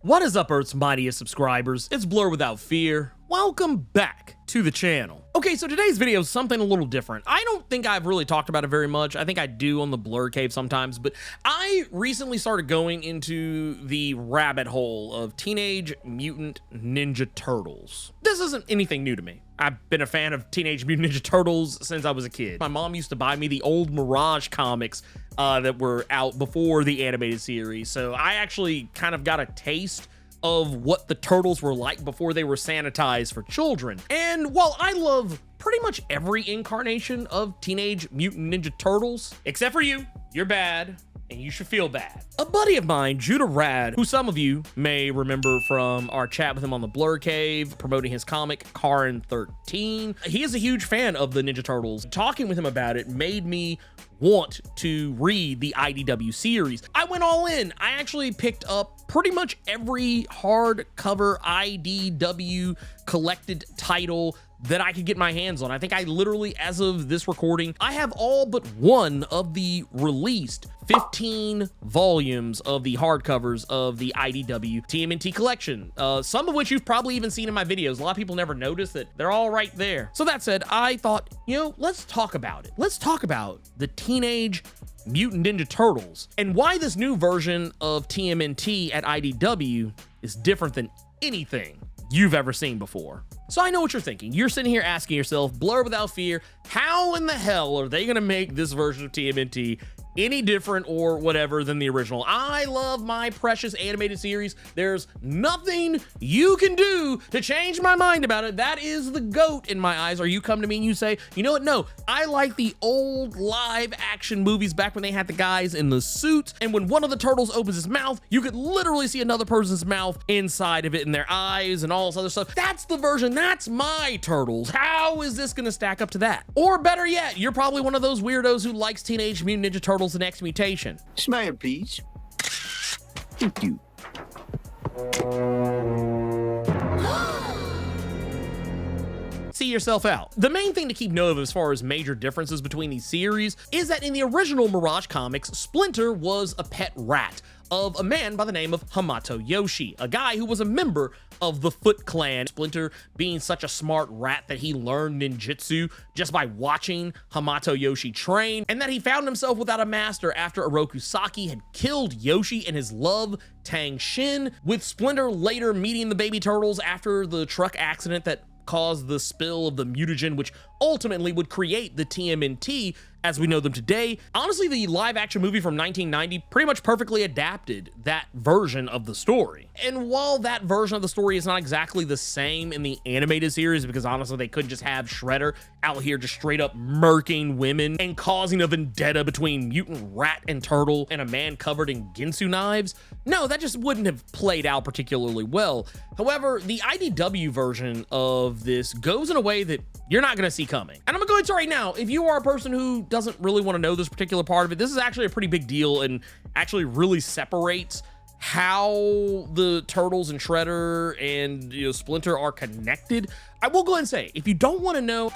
What is up, Earth's mightiest subscribers? It's Blur Without Fear. Welcome back to the channel. Okay, so today's video is something a little different. I don't think I've really talked about it very much. I think I do on the Blur Cave sometimes, but I recently started going into the rabbit hole of Teenage Mutant Ninja Turtles. This isn't anything new to me. I've been a fan of Teenage Mutant Ninja Turtles since I was a kid. My mom used to buy me the old Mirage comics that were out before the animated series, so I actually kind of got a taste of what the Turtles were like before they were sanitized for children. And while I love pretty much every incarnation of Teenage Mutant Ninja Turtles, except for you, you're bad, and you should feel bad. A buddy of mine, Judah Rad, who some of you may remember from our chat with him on the Blur Cave, promoting his comic, Karin 13. He is a huge fan of the Ninja Turtles. Talking with him about it made me want to read the IDW series. I went all in. I actually picked up pretty much every hardcover IDW collected title that I could get my hands on. I think I literally, as of this recording, I have all but one of the released 15 volumes of the hardcovers of the IDW TMNT collection, some of which you've probably even seen in my videos. A lot of people never notice that they're all right there. So that said, I thought, let's talk about it. Let's talk about the Teenage Mutant Ninja Turtles and why this new version of TMNT at IDW is different than anything you've ever seen before. So I know what you're thinking. You're sitting here asking yourself, Blur Without Fear, how in the hell are they gonna make this version of TMNT any different or whatever than the original? I love my precious animated series. There's nothing you can do to change my mind about it. That is the GOAT in my eyes. Or you come to me and you say, you know what? No, I like the old live action movies back when they had the guys in the suits. And when one of the turtles opens his mouth, you could literally see another person's mouth inside of it and their eyes and all this other stuff. That's the version. That's my Turtles. How is this going to stack up to that? Or better yet, you're probably one of those weirdos who likes Teenage Mutant Ninja Turtles: The Next Mutation. Smile, please. Thank you. See yourself out. The main thing to keep note of as far as major differences between these series is that in the original Mirage comics, Splinter was a pet rat of a man by the name of Hamato Yoshi, a guy who was a member of the Foot Clan. Splinter being such a smart rat that he learned ninjutsu just by watching Hamato Yoshi train, and that he found himself without a master after Oroku Saki had killed Yoshi and his love, Tang Shin, with Splinter later meeting the baby turtles after the truck accident that caused the spill of the mutagen, which ultimately would create the TMNT as we know them today. Honestly, the live action movie from 1990 pretty much perfectly adapted that version of the story. And while that version of the story is not exactly the same in the animated series, because honestly they couldn't just have Shredder out here just straight up murking women and causing a vendetta between mutant rat and turtle and a man covered in Ginsu knives, no, that just wouldn't have played out particularly well. However, the IDW version of this goes in a way that you're not gonna see coming. And I'm gonna go into right now, if you are a person who doesn't really want to know this particular part of it, this is actually a pretty big deal and actually really separates how the Turtles and Shredder and Splinter are connected. I will go ahead and say, if you don't want to know,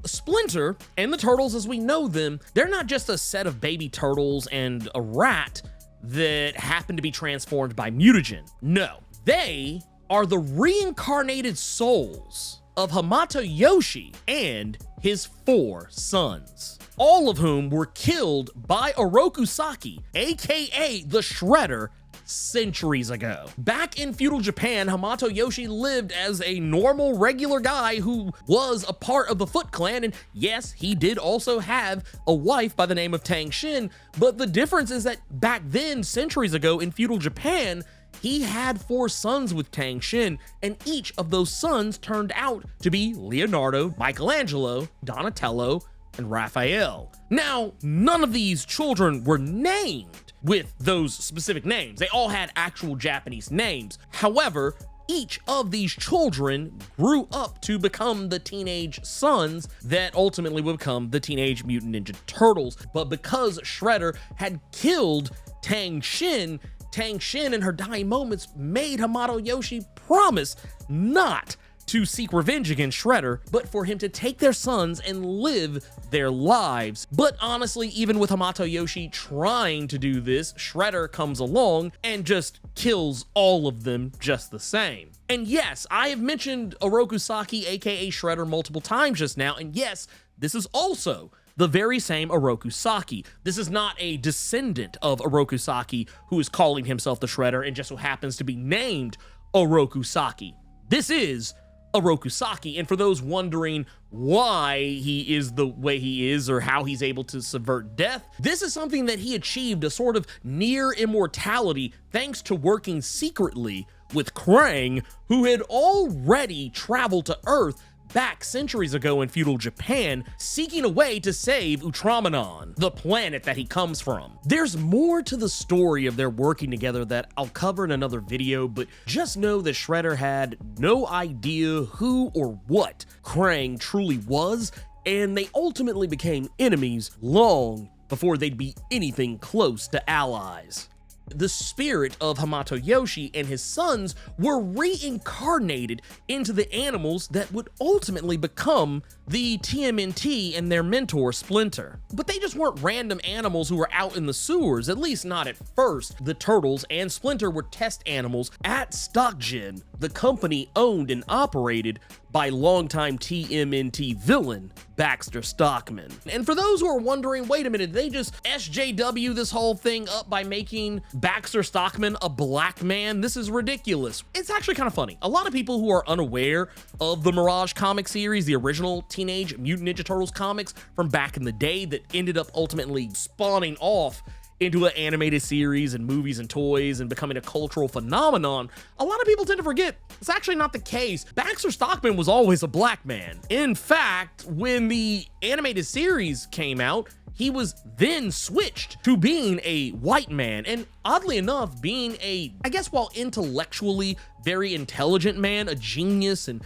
Splinter and the Turtles as we know them, they're not just a set of baby turtles and a rat that happen to be transformed by mutagen. No, they are the reincarnated souls of Hamato Yoshi and his 4 sons, all of whom were killed by Oroku Saki, aka the Shredder, centuries ago. Back in feudal Japan, Hamato Yoshi lived as a normal, regular guy who was a part of the Foot Clan, and yes, he did also have a wife by the name of Tang Shin, but the difference is that back then, centuries ago in feudal Japan, he had 4 sons with Tang Shin, and each of those sons turned out to be Leonardo, Michelangelo, Donatello, and Raphael. Now, none of these children were named with those specific names. They all had actual Japanese names. However, each of these children grew up to become the teenage sons that ultimately would become the Teenage Mutant Ninja Turtles. But because Shredder had killed Tang Shin in her dying moments made Hamato Yoshi promise not to seek revenge against Shredder, but for him to take their sons and live their lives. But honestly, even with Hamato Yoshi trying to do this, Shredder comes along and just kills all of them just the same. And yes, I have mentioned Oroku Saki, aka Shredder, multiple times just now, and yes, this is also the very same Oroku Saki. This is not a descendant of Oroku Saki who is calling himself the Shredder and just so happens to be named Oroku Saki. This is Oroku Saki, and for those wondering why he is the way he is or how he's able to subvert death, this is something that he achieved, a sort of near immortality thanks to working secretly with Krang, who had already traveled to Earth back centuries ago in feudal Japan, seeking a way to save Ultramonon, the planet that he comes from. There's more to the story of their working together that I'll cover in another video, but just know that Shredder had no idea who or what Krang truly was, and they ultimately became enemies long before they'd be anything close to allies. The spirit of Hamato Yoshi and his sons were reincarnated into the animals that would ultimately become the TMNT and their mentor Splinter. But they just weren't random animals who were out in the sewers, at least not at first. The Turtles and Splinter were test animals at Stockgen, the company owned and operated by longtime TMNT villain Baxter Stockman. And for those who are wondering, wait a minute, they just SJW this whole thing up by making Baxter Stockman a black man? This is ridiculous. It's actually kind of funny. A lot of people who are unaware of the Mirage comic series, the original Teenage Mutant Ninja Turtles comics from back in the day that ended up ultimately spawning off into an animated series and movies and toys and becoming a cultural phenomenon, a lot of people tend to forget it's actually not the case. Baxter Stockman was always a black man. In fact, when the animated series came out, he was then switched to being a white man, and oddly enough, being a, I guess while intellectually very intelligent man, a genius and,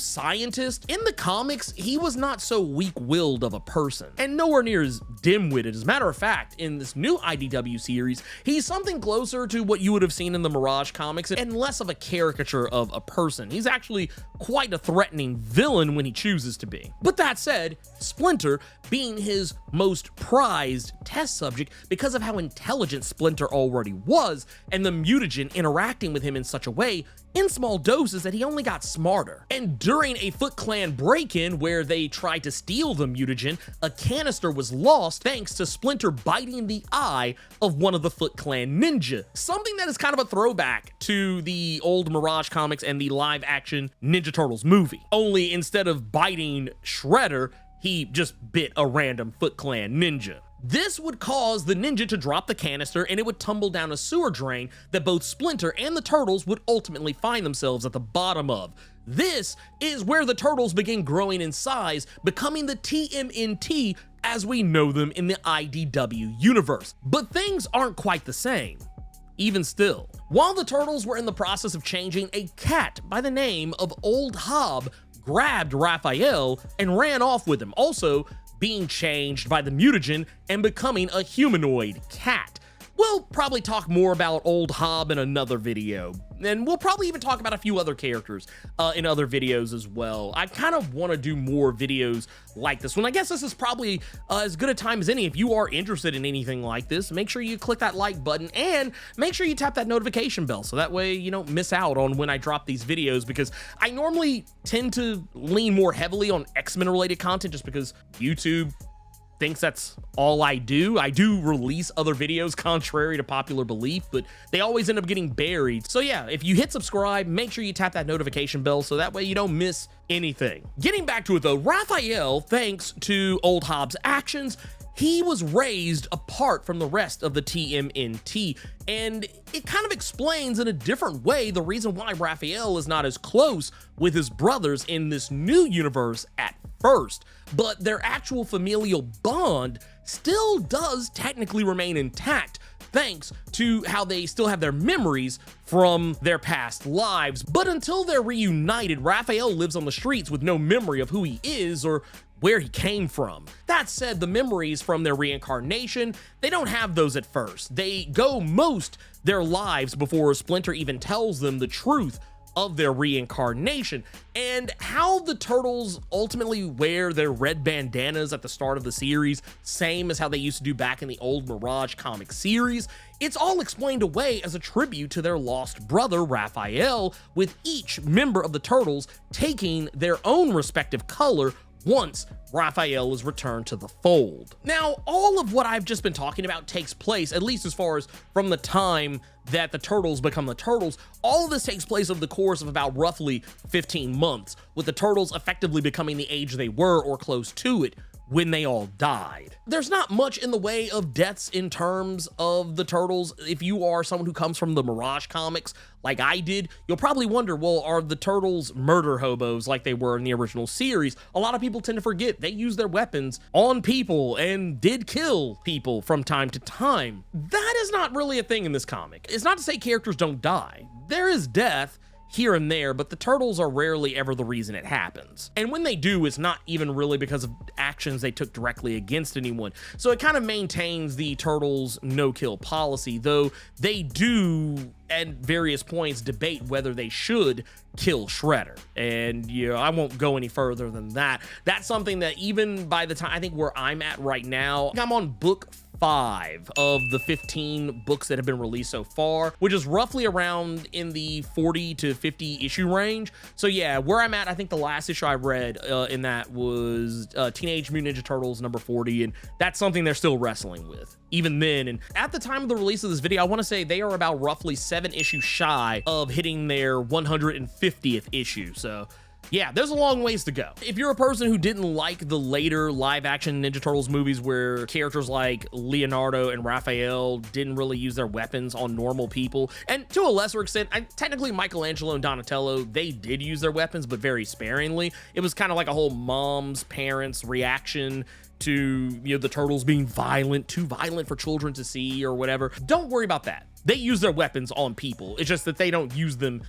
scientist, in the comics, he was not so weak-willed of a person, and nowhere near as dim-witted. As a matter of fact, in this new IDW series, he's something closer to what you would have seen in the Mirage comics, and less of a caricature of a person. He's actually quite a threatening villain when he chooses to be. But that said, Splinter, being his most prized test subject because of how intelligent Splinter already was, and the mutagen interacting with him in such a way, in small doses, that he only got smarter. And during a Foot Clan break-in where they tried to steal the mutagen, a canister was lost thanks to Splinter biting the eye of one of the Foot Clan ninja. Something that is kind of a throwback to the old Mirage comics and the live-action Ninja Turtles movie. Only instead of biting Shredder, he just bit a random Foot Clan ninja. This would cause the ninja to drop the canister and it would tumble down a sewer drain that both Splinter and the Turtles would ultimately find themselves at the bottom of. This is where the Turtles begin growing in size, becoming the TMNT as we know them in the IDW universe. But things aren't quite the same. Even still, while the Turtles were in the process of changing, a cat by the name of Old Hob grabbed Raphael and ran off with him, also being changed by the mutagen and becoming a humanoid cat. We'll probably talk more about Old Hob in another video, and we'll probably even talk about a few other characters in other videos as well. I kind of want to do more videos like this one. I guess this is probably as good a time as any. If you are interested in anything like this, make sure you click that like button and make sure you tap that notification bell so that way you don't miss out on when I drop these videos, because I normally tend to lean more heavily on X-Men related content just because YouTube thinks that's all I do. I do release other videos contrary to popular belief, but they always end up getting buried. So yeah, if you hit subscribe, make sure you tap that notification bell so that way you don't miss anything. Getting back to it though, Raphael, thanks to Old Hob's actions, he was raised apart from the rest of the TMNT, and it kind of explains in a different way the reason why Raphael is not as close with his brothers in this new universe at first, but their actual familial bond still does technically remain intact thanks to how they still have their memories from their past lives. But until they're reunited, Raphael lives on the streets with no memory of who he is or where he came from. That said, the memories from their reincarnation, they don't have those at first. They go most their lives before Splinter even tells them the truth of their reincarnation, and how the turtles ultimately wear their red bandanas at the start of the series, same as how they used to do back in the old Mirage comic series. It's all explained away as a tribute to their lost brother, Raphael, with each member of the Turtles taking their own respective color once Raphael is returned to the fold. Now, all of what I've just been talking about takes place, at least as far as from the time that the Turtles become the Turtles, all of this takes place over the course of about roughly 15 months, with the Turtles effectively becoming the age they were or close to it when they all died. There's not much in the way of deaths in terms of the Turtles. If you are someone who comes from the Mirage comics like I did, you'll probably wonder, well, are the Turtles murder hobos like they were in the original series? A lot of people tend to forget they use their weapons on people and did kill people from time to time. That is not really a thing in this comic. It's not to say characters don't die. There is death here and there, but the Turtles are rarely ever the reason it happens. And when they do, it's not even really because of actions they took directly against anyone. So it kind of maintains the Turtles no-kill policy, though they do at various points debate whether they should kill Shredder. And I won't go any further than that. That's something that even by the time, I think where I'm at right now, I'm on book 5 of the 15 books that have been released so far, which is roughly around in the 40 to 50 issue range. So yeah, where I'm at, I think the last issue I read in that was Teenage Mutant Ninja Turtles number 40, and that's something they're still wrestling with even then. And at the time of the release of this video, I want to say they are about roughly 7 issues shy of hitting their 150th issue. So yeah, there's a long ways to go. If you're a person who didn't like the later live-action Ninja Turtles movies where characters like Leonardo and Raphael didn't really use their weapons on normal people, and to a lesser extent, technically Michelangelo and Donatello, they did use their weapons, but very sparingly. It was kind of like a whole mom's, parents' reaction to, the Turtles being violent, too violent for children to see or whatever. Don't worry about that. They use their weapons on people. It's just that they don't use them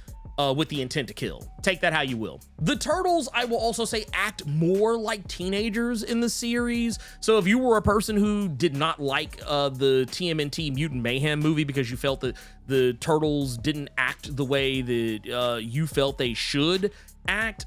with the intent to kill. Take that how you will. The Turtles, I will also say, act more like teenagers in the series. So if you were a person who did not like the TMNT Mutant Mayhem movie because you felt that the Turtles didn't act the way that you felt they should act,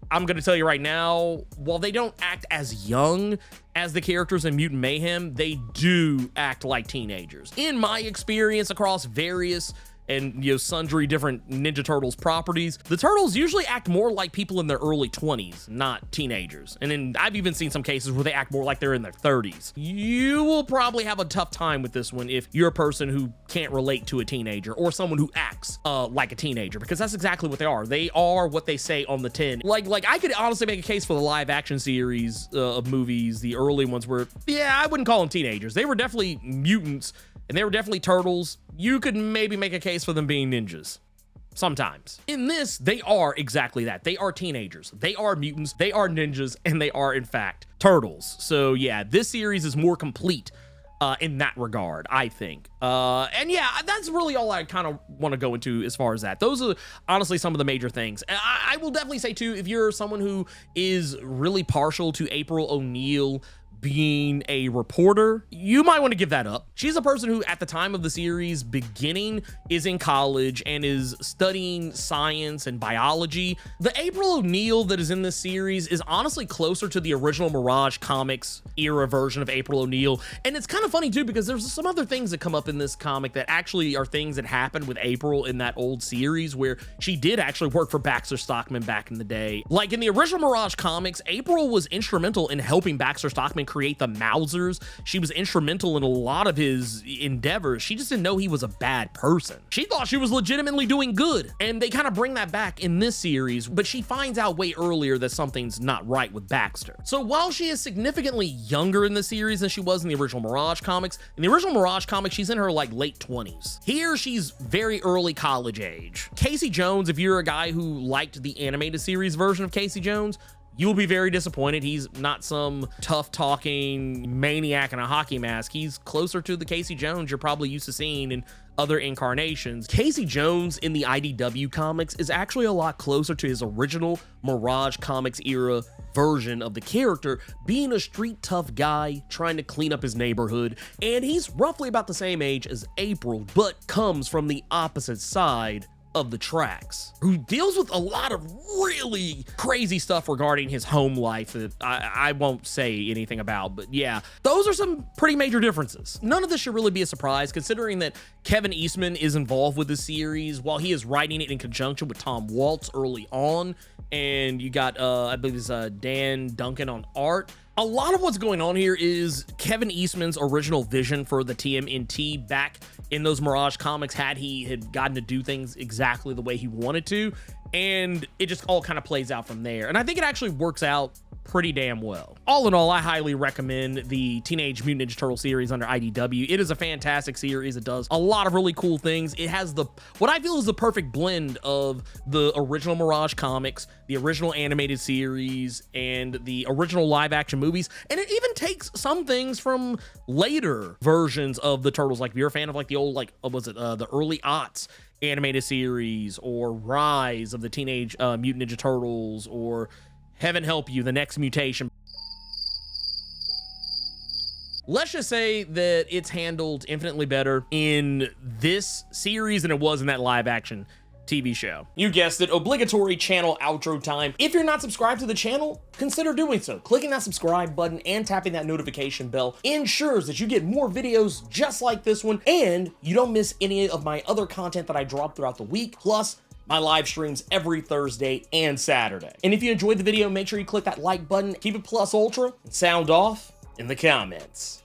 I'm gonna tell you right now, while they don't act as young as the characters in Mutant Mayhem, they do act like teenagers. In my experience across various and sundry different Ninja Turtles properties, the Turtles usually act more like people in their early 20s, not teenagers. And then I've even seen some cases where they act more like they're in their 30s. You will probably have a tough time with this one if you're a person who can't relate to a teenager or someone who acts like a teenager, because that's exactly what they are. They are what they say on the tin. Like I could honestly make a case for the live action series of movies, the early ones where, yeah, I wouldn't call them teenagers. They were definitely mutants and they were definitely turtles. You could maybe make a case for them being ninjas. Sometimes. In this, they are exactly that. They are teenagers. They are mutants. They are ninjas. And they are, in fact, turtles. So yeah, this series is more complete in that regard, I think. And yeah, that's really all I kind of want to go into as far as that. Those are honestly some of the major things. I will definitely say, too, if you're someone who is really partial to April O'Neil being a reporter, you might want to give that up. She's a person who at the time of the series beginning is in college and is studying science and biology. The April O'Neil that is in this series is honestly closer to the original Mirage Comics era version of April O'Neil. And it's kind of funny too, because there's some other things that come up in this comic that actually are things that happened with April in that old series where she did actually work for Baxter Stockman back in the day. Like in the original Mirage Comics, April was instrumental in helping Baxter Stockman create the Mousers. She was instrumental in a lot of his endeavors. She just didn't know he was a bad person. She thought she was legitimately doing good, and they kind of bring that back in this series, but she finds out way earlier that something's not right with Baxter. So while she is significantly younger in the series than she was in the original Mirage Comics, in the original Mirage Comics, she's in her like late 20s. Here, she's very early college age. Casey Jones, if you're a guy who liked the animated series version of Casey Jones, you'll be very disappointed. He's not some tough-talking maniac in a hockey mask. He's closer to the Casey Jones you're probably used to seeing in other incarnations. Casey Jones in the IDW comics is actually a lot closer to his original Mirage Comics era version of the character, being a street tough guy trying to clean up his neighborhood, and he's roughly about the same age as April, but comes from the opposite side of the tracks, who deals with a lot of really crazy stuff regarding his home life that I won't say anything about, but yeah, those are some pretty major differences. None of this should really be a surprise, considering that Kevin Eastman is involved with the series while he is writing it in conjunction with Tom Waltz early on, and you got, I believe it's Dan Duncan on art. A lot of what's going on here is Kevin Eastman's original vision for the TMNT back in those Mirage comics had gotten to do things exactly the way he wanted to, and it just all kind of plays out from there. And I think it actually works out pretty damn well. All in all, I highly recommend the Teenage Mutant Ninja Turtle series under IDW. It is a fantastic series. It does a lot of really cool things. It has what I feel is the perfect blend of the original Mirage comics, the original animated series, and the original live action movies. And it even takes some things from later versions of the Turtles. Like if you're a fan of like the old, like, was it the early aughts animated series, or Rise of the Teenage Mutant Ninja Turtles, or heaven help you, the next mutation. Let's just say that it's handled infinitely better in this series than it was in that live action TV show. You guessed it, obligatory channel outro time. If you're not subscribed to the channel, consider doing so. Clicking that subscribe button and tapping that notification bell ensures that you get more videos just like this one, and you don't miss any of my other content that I drop throughout the week, plus my live streams every Thursday and Saturday. And if you enjoyed the video, make sure you click that like button, keep it plus ultra, and sound off in the comments.